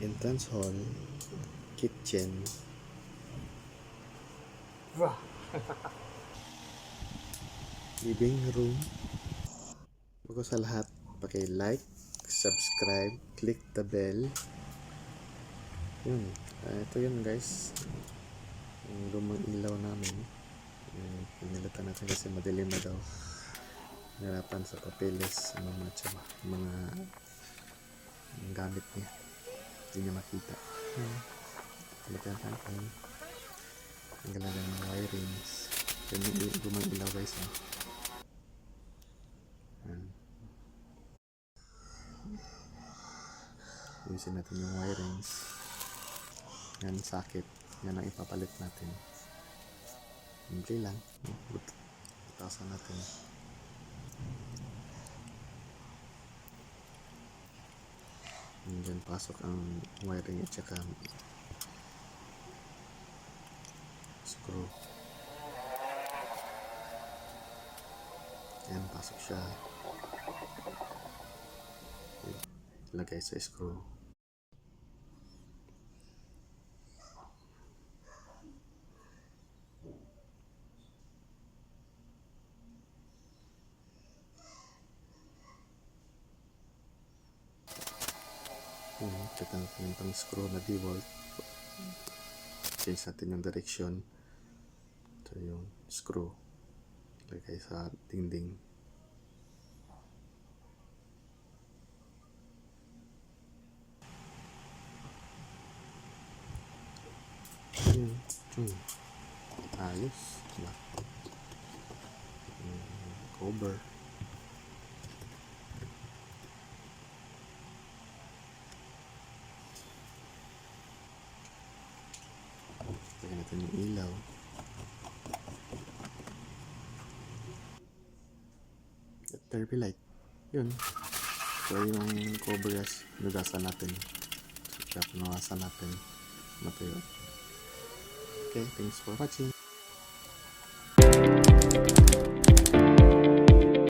entrance hall, kitchen, living room. Bago sa lahat, paki-like, subscribe, click the bell. Yun. Ito yun guys. Yung lumang ilaw namin. Pinilitan natin kasi madilim na daw. Nahirapan sa papeles, mga gamit niya. Hindi niya makita. Pilitan natin. Ang ganda ng mga wirings. Yan yung lumang ilaw guys. Ayusin natin yung wirings. Yan socket. Yan ang ipapalit natin. Simple lang. Butasan natin. Diyan pasok ang wiring at saka screw. Yan, pasok siya. Lagay sa screw. Check natin yung pang screw na D-bolt. Change natin yung direction. Ito yung screw. Lagay sa dingding. Ayos. Cover. Lagyan natin yung ilaw. At derby light. Yun. So yung cover nugasan natin. So punawasan natin. Matuyo. Okay, thanks for watching.